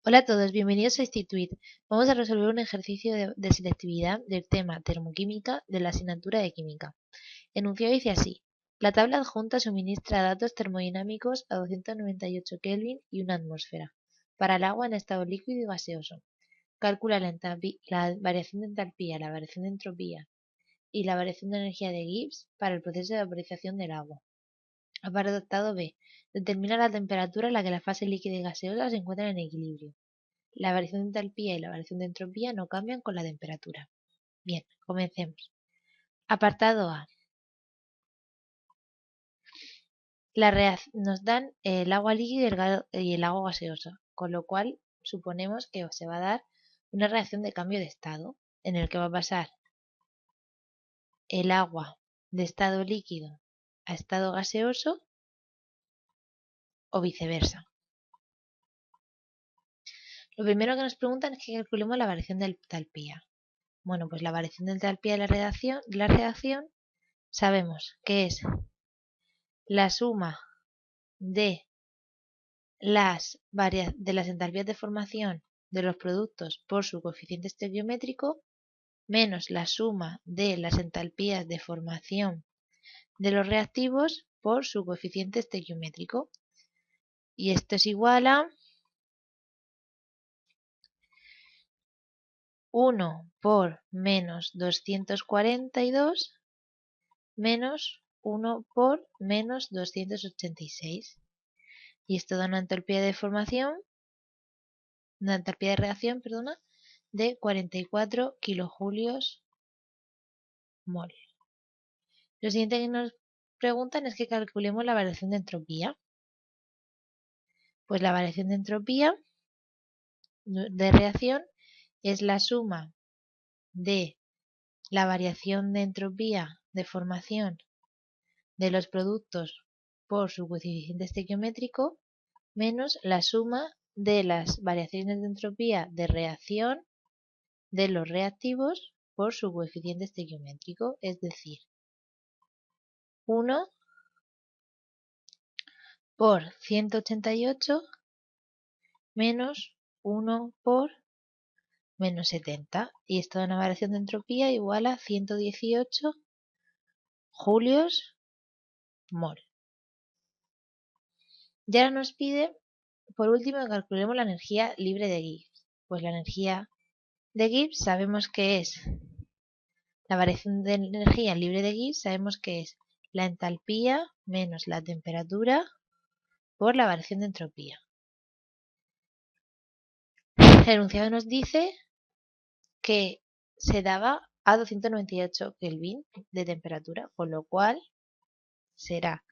Hola a todos, bienvenidos a Institut. Vamos a resolver un ejercicio de selectividad del tema termoquímica de la asignatura de química. El enunciado dice así: la tabla adjunta suministra datos termodinámicos a 298 Kelvin y una atmósfera para el agua en estado líquido y gaseoso. Calcula la variación de entalpía, la variación de entropía y la variación de energía de Gibbs para el proceso de vaporización del agua. Apartado B. Determina la temperatura en la que la fase líquida y gaseosa se encuentran en equilibrio. La variación de entalpía y la variación de entropía no cambian con la temperatura. Bien, comencemos. Apartado A. Nos dan el agua líquida y el agua gaseosa, con lo cual suponemos que se va a dar una reacción de cambio de estado, en el que va a pasar el agua de estado líquido a estado gaseoso o viceversa. Lo primero que nos preguntan es que calculemos la variación de entalpía. Bueno, pues la variación de entalpía de la reacción sabemos que es la suma de las entalpías de formación de los productos por su coeficiente estequiométrico menos la suma de las entalpías de formación de los reactivos por su coeficiente estequiométrico. Y esto es igual a 1 por menos 242 menos 1 por menos 286. Y esto da una entalpía de reacción, de 44 kilojulios mol. Lo siguiente que nos preguntan es que calculemos la variación de entropía. Pues la variación de entropía de reacción es la suma de la variación de entropía de formación de los productos por su coeficiente estequiométrico menos la suma de las variaciones de entropía de reacción de los reactivos por su coeficiente estequiométrico, es decir, 1 por 188 menos 1 por menos 70. Y esto da una variación de entropía igual a 118 julios mol. Y ahora nos pide, por último, que calculemos la energía libre de Gibbs. Pues la energía de Gibbs sabemos que es, la variación de energía libre de Gibbs sabemos que es la entalpía menos la temperatura por la variación de entropía. El enunciado nos dice que se daba a 298 Kelvin de temperatura, con lo cual será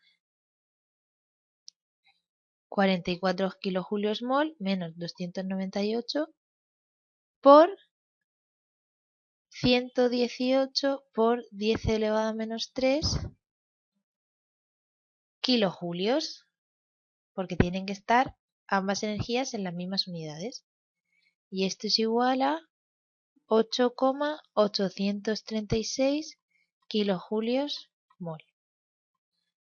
44 kilojulios mol menos 298 por 118 por 10 elevado a menos 3 kilojulios, porque tienen que estar ambas energías en las mismas unidades. Y esto es igual a 8,836 kilojulios mol.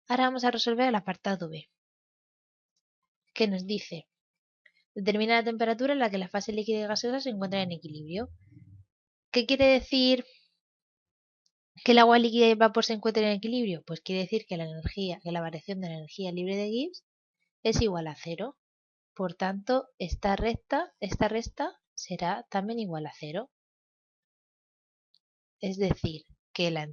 Ahora vamos a resolver el apartado B, que nos dice: determina la temperatura en la que la fase líquida y gaseosa se encuentran en equilibrio. ¿Qué quiere decir que el agua líquida y el vapor se encuentren en equilibrio? Pues quiere decir que la variación de la energía libre de Gibbs es igual a 0. Por tanto, esta resta será también igual a 0. Es decir, que la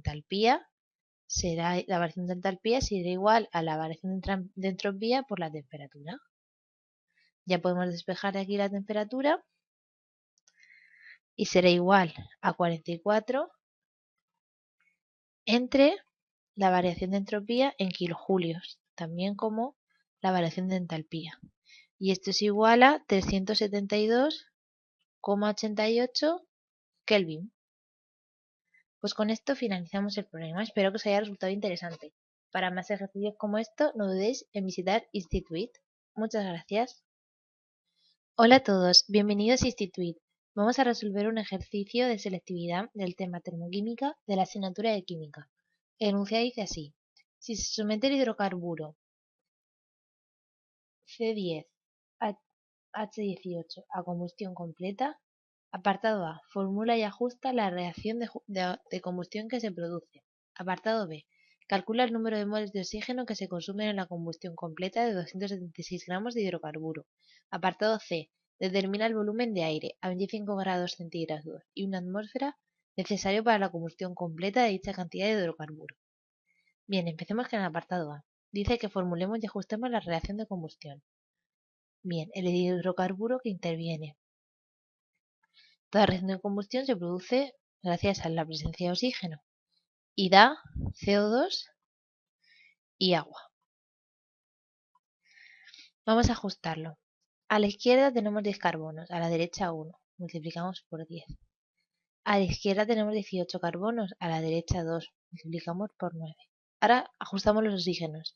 variación de entalpía será igual a la variación de entropía por la temperatura. Ya podemos despejar aquí la temperatura y será igual a 44 entre la variación de entropía en kilojulios, también como la variación de entalpía. Y esto es igual a 372,88 Kelvin. Pues con esto finalizamos el problema. Espero que os haya resultado interesante. Para más ejercicios como esto, no dudéis en visitar Institut. Muchas gracias. Hola a todos, bienvenidos a Institut. Vamos a resolver un ejercicio de selectividad del tema termoquímica de la asignatura de química. El enunciado dice así: si se somete el hidrocarburo C10 H18 a combustión completa. Apartado A. Formula y ajusta la reacción de combustión que se produce. Apartado B. Calcula el número de moles de oxígeno que se consumen en la combustión completa de 276 gramos de hidrocarburo. Apartado C. Determina el volumen de aire a 25 grados centígrados y una atmósfera necesario para la combustión completa de dicha cantidad de hidrocarburo. Bien, empecemos con el apartado A. Dice que formulemos y ajustemos la reacción de combustión. Bien, el hidrocarburo que interviene. Toda reacción de combustión se produce gracias a la presencia de oxígeno y da CO2 y agua. Vamos a ajustarlo. A la izquierda tenemos 10 carbonos, a la derecha 1. Multiplicamos por 10. A la izquierda tenemos 18 carbonos, a la derecha 2. Multiplicamos por 9. Ahora ajustamos los oxígenos.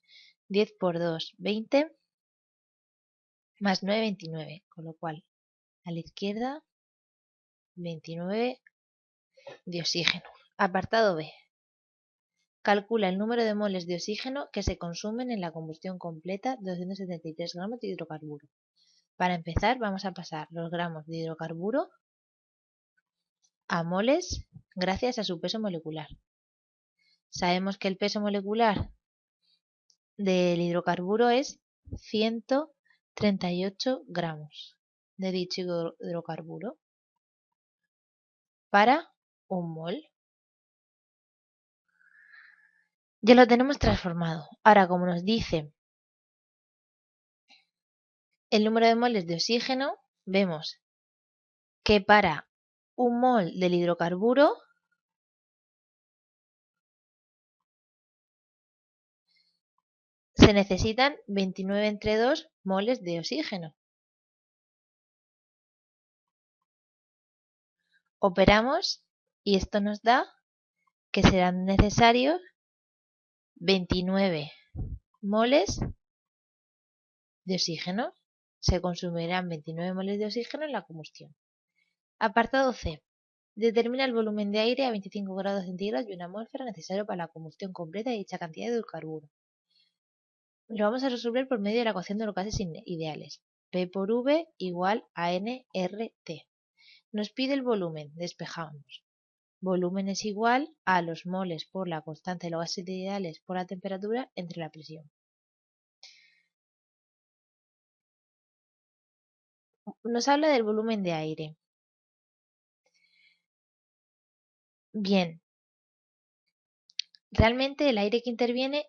10 por 2, 20. Más 9, 29. Con lo cual, a la izquierda, 29 de oxígeno. Apartado B. Calcula el número de moles de oxígeno que se consumen en la combustión completa de 273 gramos de hidrocarburo. Para empezar, vamos a pasar los gramos de hidrocarburo a moles gracias a su peso molecular. Sabemos que el peso molecular del hidrocarburo es 138 gramos de dicho hidrocarburo para un mol. Ya lo tenemos transformado. Ahora, como nos dice el número de moles de oxígeno, vemos que para un mol del hidrocarburo se necesitan 29 entre 2 moles de oxígeno. Operamos y esto nos da que serán necesarios 29 moles de oxígeno. Se consumirán 29 moles de oxígeno en la combustión. Apartado C. Determina el volumen de aire a 25 grados centígrados y una atmósfera necesario para la combustión completa de dicha cantidad de hidrocarburo. Lo vamos a resolver por medio de la ecuación de los gases ideales. P por V igual a nRT. Nos pide el volumen, despejamos. Volumen es igual a los moles por la constante de los gases ideales por la temperatura entre la presión. Nos habla del volumen de aire. Bien, realmente el aire que interviene,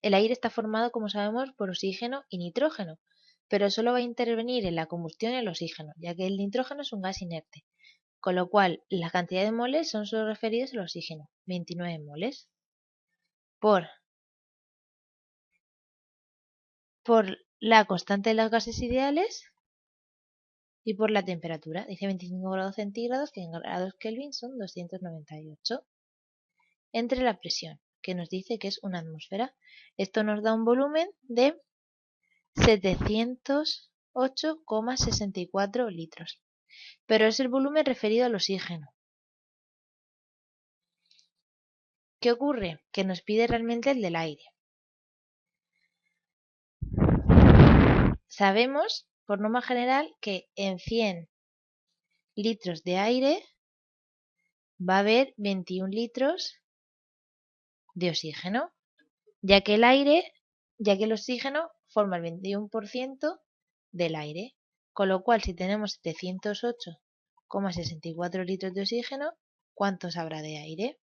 el aire está formado, como sabemos, por oxígeno y nitrógeno, pero solo va a intervenir en la combustión el oxígeno, ya que el nitrógeno es un gas inerte, con lo cual la cantidad de moles son solo referidos al oxígeno, 29 moles, por la constante de los gases ideales y por la temperatura. Dice 25 grados centígrados, que en grados Kelvin son 298, entre la presión, que nos dice que es una atmósfera. Esto nos da un volumen de 708,64 litros, pero es el volumen referido al oxígeno. ¿Qué ocurre? Que nos pide realmente el del aire. Sabemos, por norma general, que en 100 litros de aire va a haber 21 litros de oxígeno, ya que el oxígeno forma el 21% del aire, con lo cual si tenemos 708,64 litros de oxígeno, ¿cuántos habrá de aire?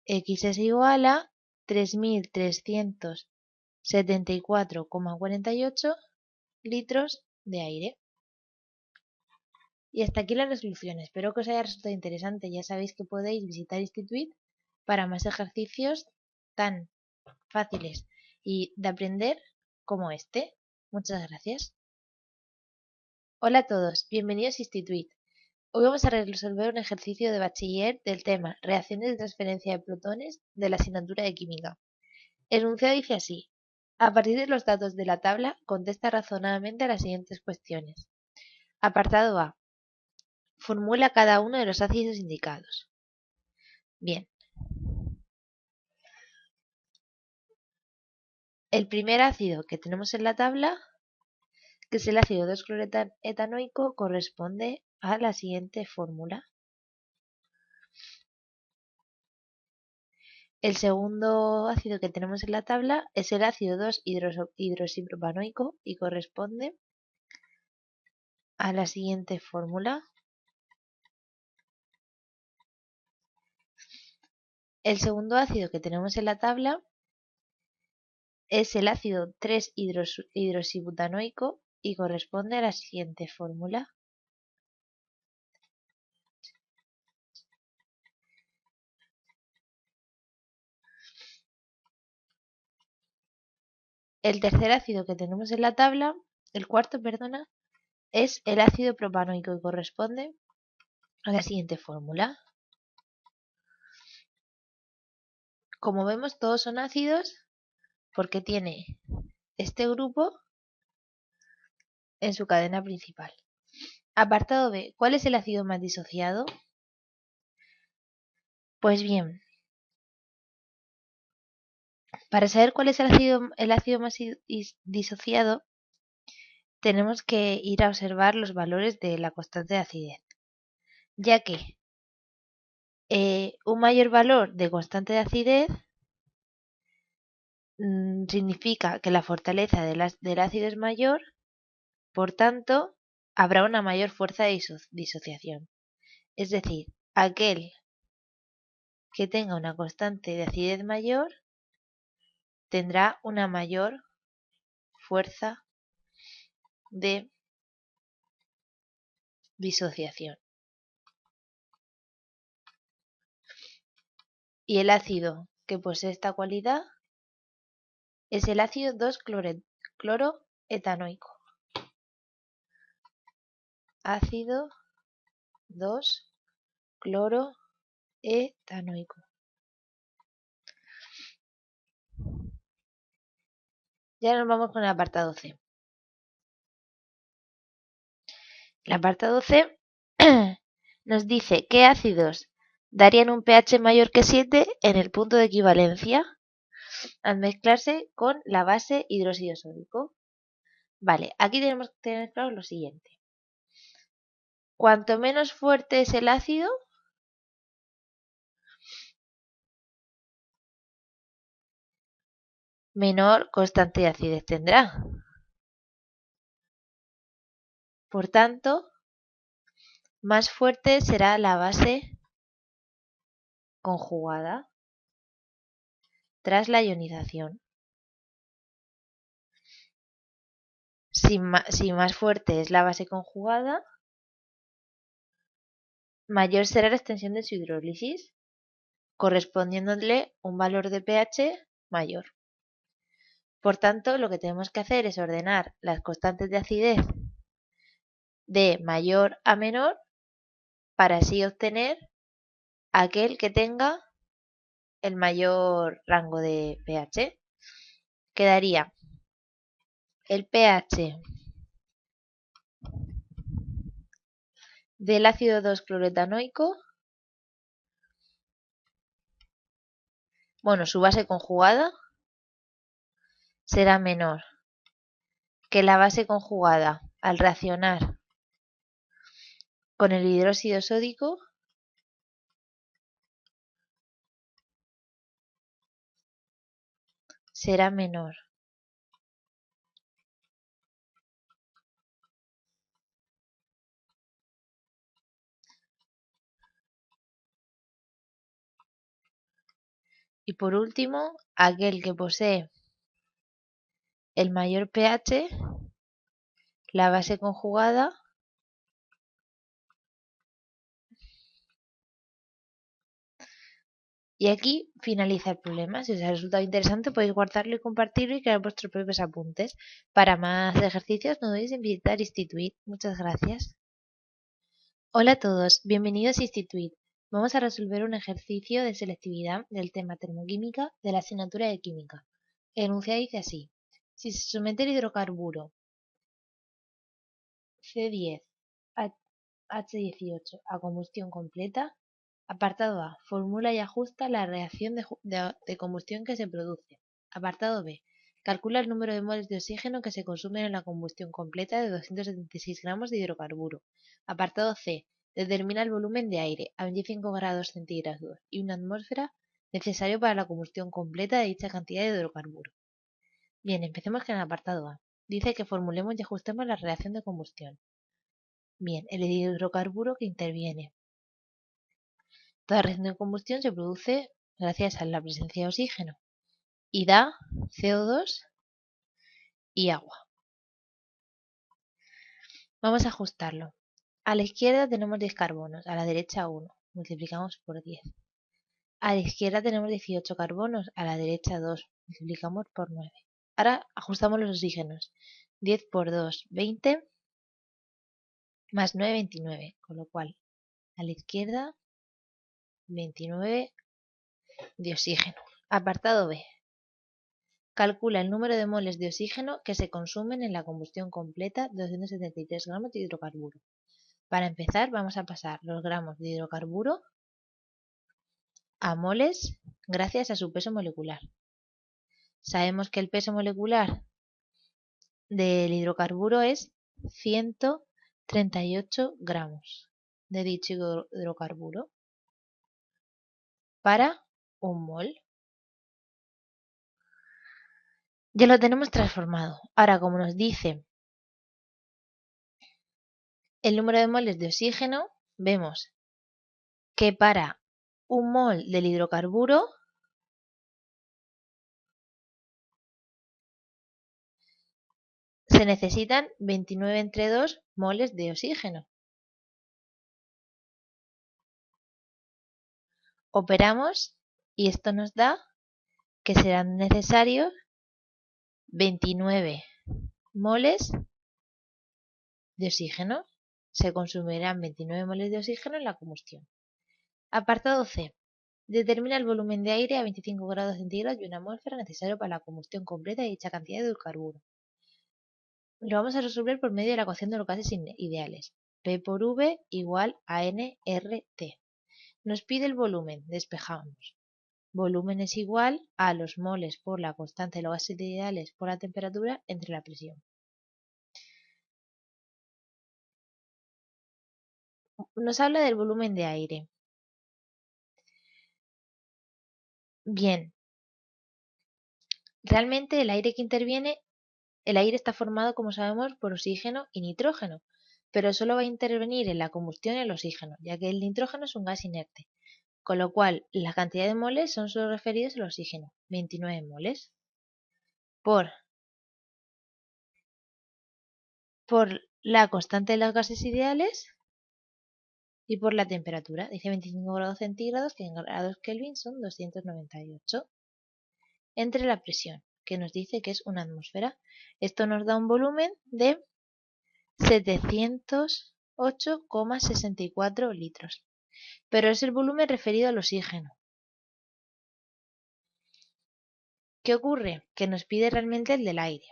X es igual a 3.374,48 litros de aire. Y hasta aquí la resolución. Espero que os haya resultado interesante. Ya sabéis que podéis visitar Institut para más ejercicios tan fáciles y de aprender como este. Muchas gracias. Hola a todos, bienvenidos a Institut. Hoy vamos a resolver un ejercicio de bachiller del tema Reacciones de transferencia de protones de la asignatura de química. El enunciado dice así: a partir de los datos de la tabla, contesta razonadamente a las siguientes cuestiones. Apartado A. Formula cada uno de los ácidos indicados. Bien. El primer ácido que tenemos en la tabla que es el ácido 2-cloretanoico, corresponde a la siguiente fórmula. El segundo ácido que tenemos en la tabla es el ácido 2-hidroxipropanoico y corresponde a la siguiente fórmula. El segundo ácido que tenemos en la tabla es el ácido 3-hidroxibutanoico y corresponde a la siguiente fórmula. El tercer ácido que tenemos en la tabla, el cuarto, perdona, es el ácido propanoico y corresponde a la siguiente fórmula. Como vemos, todos son ácidos porque tiene este grupo en su cadena principal. Apartado B. ¿Cuál es el ácido más disociado? Pues bien, para saber cuál es el ácido más disociado, tenemos que ir a observar los valores de la constante de acidez, ya que un mayor valor de constante de acidez significa que la fortaleza del ácido es mayor, por tanto, habrá una mayor fuerza de disociación. Es decir, aquel que tenga una constante de acidez mayor tendrá una mayor fuerza de disociación. Y el ácido que posee esta cualidad es el ácido 2-cloroetanoico. Ácido 2-cloroetanoico. Ya nos vamos con el apartado C. El apartado C nos dice qué ácidos darían un pH mayor que 7 en el punto de equivalencia al mezclarse con la base hidróxido sódico. Vale, aquí tenemos que tener claro lo siguiente. Cuanto menos fuerte es el ácido, menor constante de acidez tendrá. Por tanto, más fuerte será la base conjugada tras la ionización. Si más fuerte es la base conjugada, mayor será la extensión de su hidrólisis, correspondiéndole un valor de pH mayor. Por tanto, lo que tenemos que hacer es ordenar las constantes de acidez de mayor a menor para así obtener aquel que tenga el mayor rango de pH. Quedaría el pH del ácido 2-cloretanoico, bueno, su base conjugada será menor que la base conjugada al reaccionar con el hidróxido sódico será menor. Y por último, aquel que posee el mayor pH, la base conjugada y aquí finaliza el problema. Si os ha resultado interesante podéis guardarlo y compartirlo y crear vuestros propios apuntes. Para más ejercicios no dudéis en visitar Instituit. Muchas gracias. Hola a todos, bienvenidos a Instituit. Vamos a resolver un ejercicio de selectividad del tema termoquímica de la asignatura de química. El enunciado dice así: si se somete el hidrocarburo C10H18 a combustión completa, apartado A, formula y ajusta la reacción de combustión que se produce. Apartado B, Calcula el número de moles de oxígeno que se consumen en la combustión completa de 276 gramos de hidrocarburo. Apartado C. Determina el volumen de aire a 25 grados centígrados y una atmósfera necesario para la combustión completa de dicha cantidad de hidrocarburo. Bien, empecemos con el apartado A. Dice que formulemos y ajustemos la reacción de combustión. Bien, el hidrocarburo que interviene. Toda reacción de combustión se produce gracias a la presencia de oxígeno y da CO2 y agua. Vamos a ajustarlo. A la izquierda tenemos 10 carbonos, a la derecha 1. Multiplicamos por 10. A la izquierda tenemos 18 carbonos, a la derecha 2. Multiplicamos por 9. Ahora ajustamos los oxígenos. 10 por 2, 20. Más 9, 29. Con lo cual, a la izquierda, 29 de oxígeno. Apartado B. Calcula el número de moles de oxígeno que se consumen en la combustión completa de 273 gramos de hidrocarburo. Para empezar, vamos a pasar los gramos de hidrocarburo a moles gracias a su peso molecular. Sabemos que el peso molecular del hidrocarburo es 138 gramos de dicho hidrocarburo para un mol. Ya lo tenemos transformado. Ahora, como nos dice el número de moles de oxígeno, vemos que para un mol del hidrocarburo se necesitan 29 entre 2 moles de oxígeno. Operamos y esto nos da que serán necesarios 29 moles de oxígeno. Se consumirán 29 moles de oxígeno en la combustión. Apartado C. Determina el volumen de aire a 25 grados centígrados y una atmósfera necesario para la combustión completa de dicha cantidad de hidrocarburo. Lo vamos a resolver por medio de la ecuación de los gases ideales. P por V igual a nRT. Nos pide el volumen. Despejamos. Volumen es igual a los moles por la constante de los gases ideales por la temperatura entre la presión. Nos habla del volumen de aire. Bien, realmente el aire que interviene, el aire está formado, como sabemos, por oxígeno y nitrógeno, pero solo va a intervenir en la combustión el oxígeno, ya que el nitrógeno es un gas inerte, con lo cual la cantidad de moles son solo referidos al oxígeno, 29 moles, por la constante de los gases ideales y por la temperatura. Dice 25 grados centígrados, que en grados Kelvin son 298, entre la presión, que nos dice que es una atmósfera. Esto nos da un volumen de 708,64 litros, pero es el volumen referido al oxígeno. ¿Qué ocurre? Que nos pide realmente el del aire.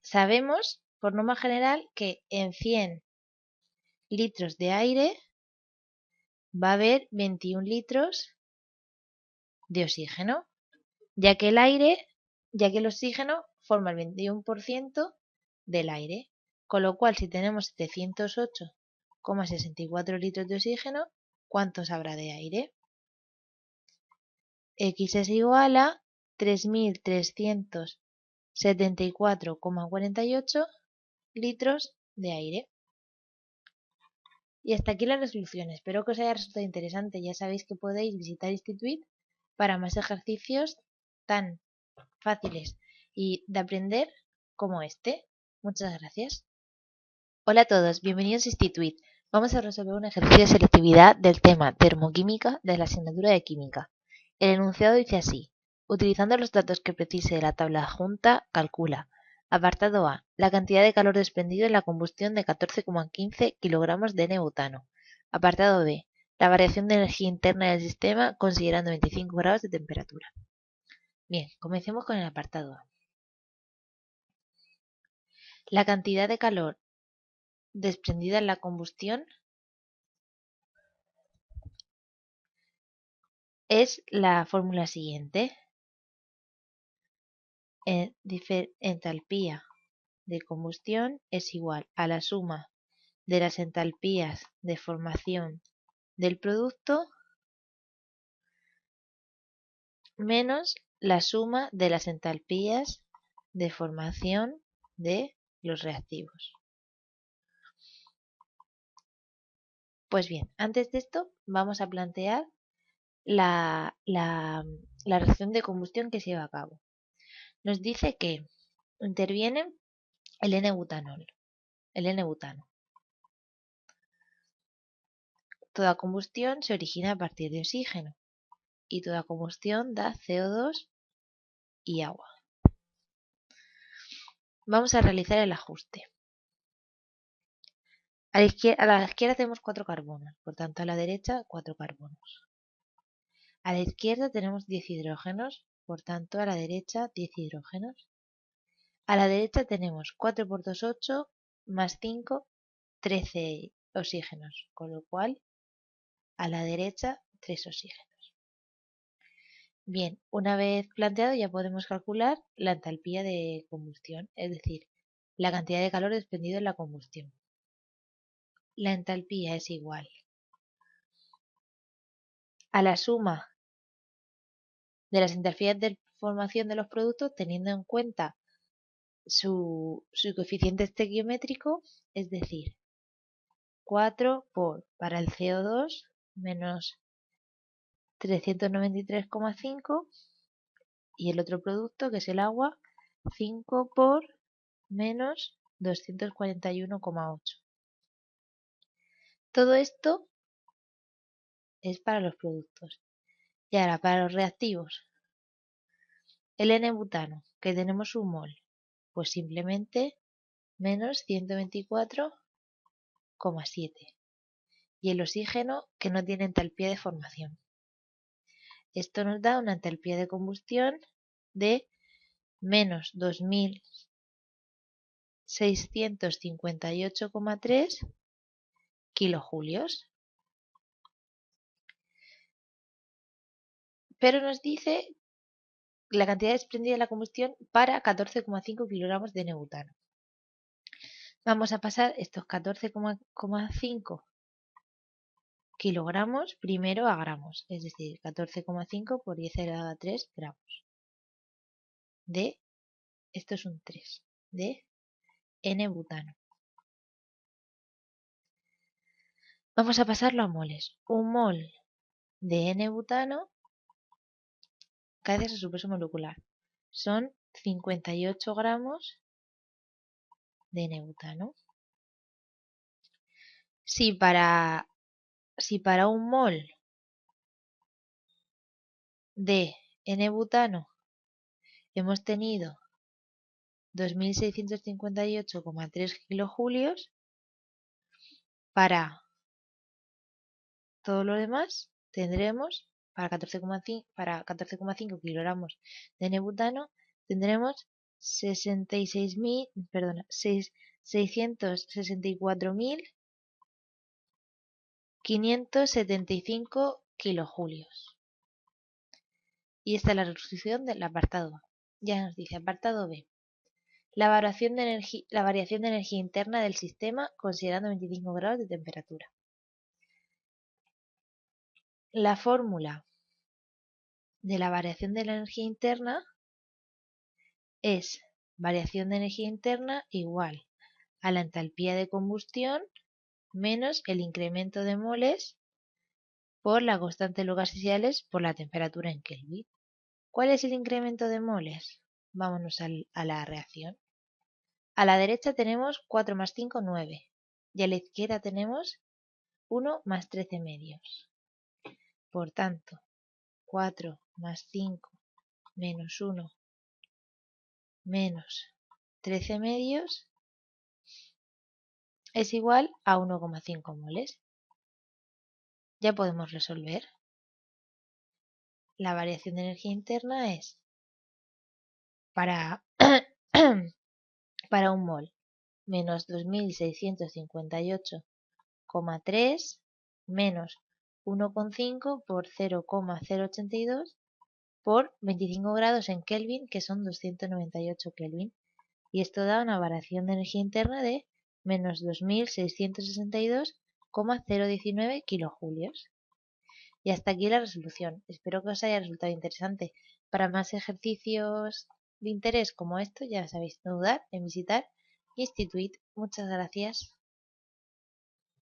Sabemos, por norma general, que en 100 litros de aire va a haber 21 litros de oxígeno, ya que el oxígeno forma el 21% del aire, con lo cual si tenemos 708,64 litros de oxígeno, ¿cuántos habrá de aire? X es igual a 3.374,48 litros de aire. Y hasta aquí la resolución. Espero que os haya resultado interesante. Ya sabéis que podéis visitar Institut para más ejercicios tan fáciles y de aprender como este. Muchas gracias. Hola a todos, bienvenidos a Institut. Vamos a resolver un ejercicio de selectividad del tema termoquímica de la asignatura de química. El enunciado dice así: utilizando los datos que precise de la tabla adjunta, calcula. Apartado A. La cantidad de calor desprendido en la combustión de 14,15 kilogramos de N-butano. Apartado B. La variación de energía interna del sistema considerando 25 grados de temperatura. Bien, comencemos con el apartado A. La cantidad de calor desprendida en la combustión es la fórmula siguiente. Entalpía de combustión es igual a la suma de las entalpías de formación del producto menos la suma de las entalpías de formación de los reactivos. Pues bien, antes de esto vamos a plantear la reacción de combustión que se lleva a cabo. Nos dice que interviene el N-butanol, el N-butano. Toda combustión se origina a partir de oxígeno y toda combustión da CO2 y agua. Vamos a realizar el ajuste. A la izquierda tenemos 4 carbonos, por tanto a la derecha 4 carbonos. A la izquierda tenemos 10 hidrógenos, por tanto a la derecha 10 hidrógenos. A la derecha tenemos 4 por 2, 8, más 5, 13 oxígenos, con lo cual a la derecha 3 oxígenos. Bien, una vez planteado ya podemos calcular la entalpía de combustión, es decir, la cantidad de calor desprendido en la combustión. La entalpía es igual a la suma de las entalpías de formación de los productos teniendo en cuenta su coeficiente estequiométrico, es decir, 4 para el CO2 menos 393,5 y el otro producto que es el agua 5 por menos 241,8. Todo esto es para los productos. Y ahora para los reactivos. El N-butano, que tenemos un mol, pues simplemente menos 124,7. Y el oxígeno, que no tiene entalpía de formación. Esto nos da una entalpía de combustión de menos 2658,3 kilojulios. Pero nos dice la cantidad desprendida de la combustión para 14,5 kilogramos de N-butano. Vamos a pasar estos 14,5 kilogramos primero a gramos, es decir, 14,5 por 10 elevado a 3 gramos de, esto es un 3, de N-butano. Vamos a pasarlo a moles. Un mol de N-butano gracias a su peso molecular son 58 gramos de N-butano. Si para un mol de N-butano hemos tenido 2658,3 kilojulios, para todo lo demás tendremos, para 14,5 kilogramos de N-butano, tendremos 664.575 kilojulios. Y esta es la resolución del apartado A. Ya nos dice apartado B. La variación de energía interna del sistema considerando 25 grados de temperatura. La fórmula de la variación de la energía interna es variación de energía interna igual a la entalpía de combustión menos el incremento de moles por la constante de los gases por la temperatura en Kelvin. ¿Cuál es el incremento de moles? Vámonos a la reacción. A la derecha tenemos 4 más 5, 9. Y a la izquierda tenemos 1 más 13 medios. Por tanto, 4 más 5 menos 1 menos 13 medios es igual a 1,5 moles. Ya podemos resolver. La variación de energía interna es para, para un mol menos 2658,3 menos 1,5 por 0,082 por 25 grados en Kelvin, que son 298 Kelvin. Y esto da una variación de energía interna de menos 2662,019 kilojulios. Y hasta aquí la resolución. Espero que os haya resultado interesante. Para más ejercicios de interés como esto, ya sabéis, no dudar en visitar Institut. Muchas gracias.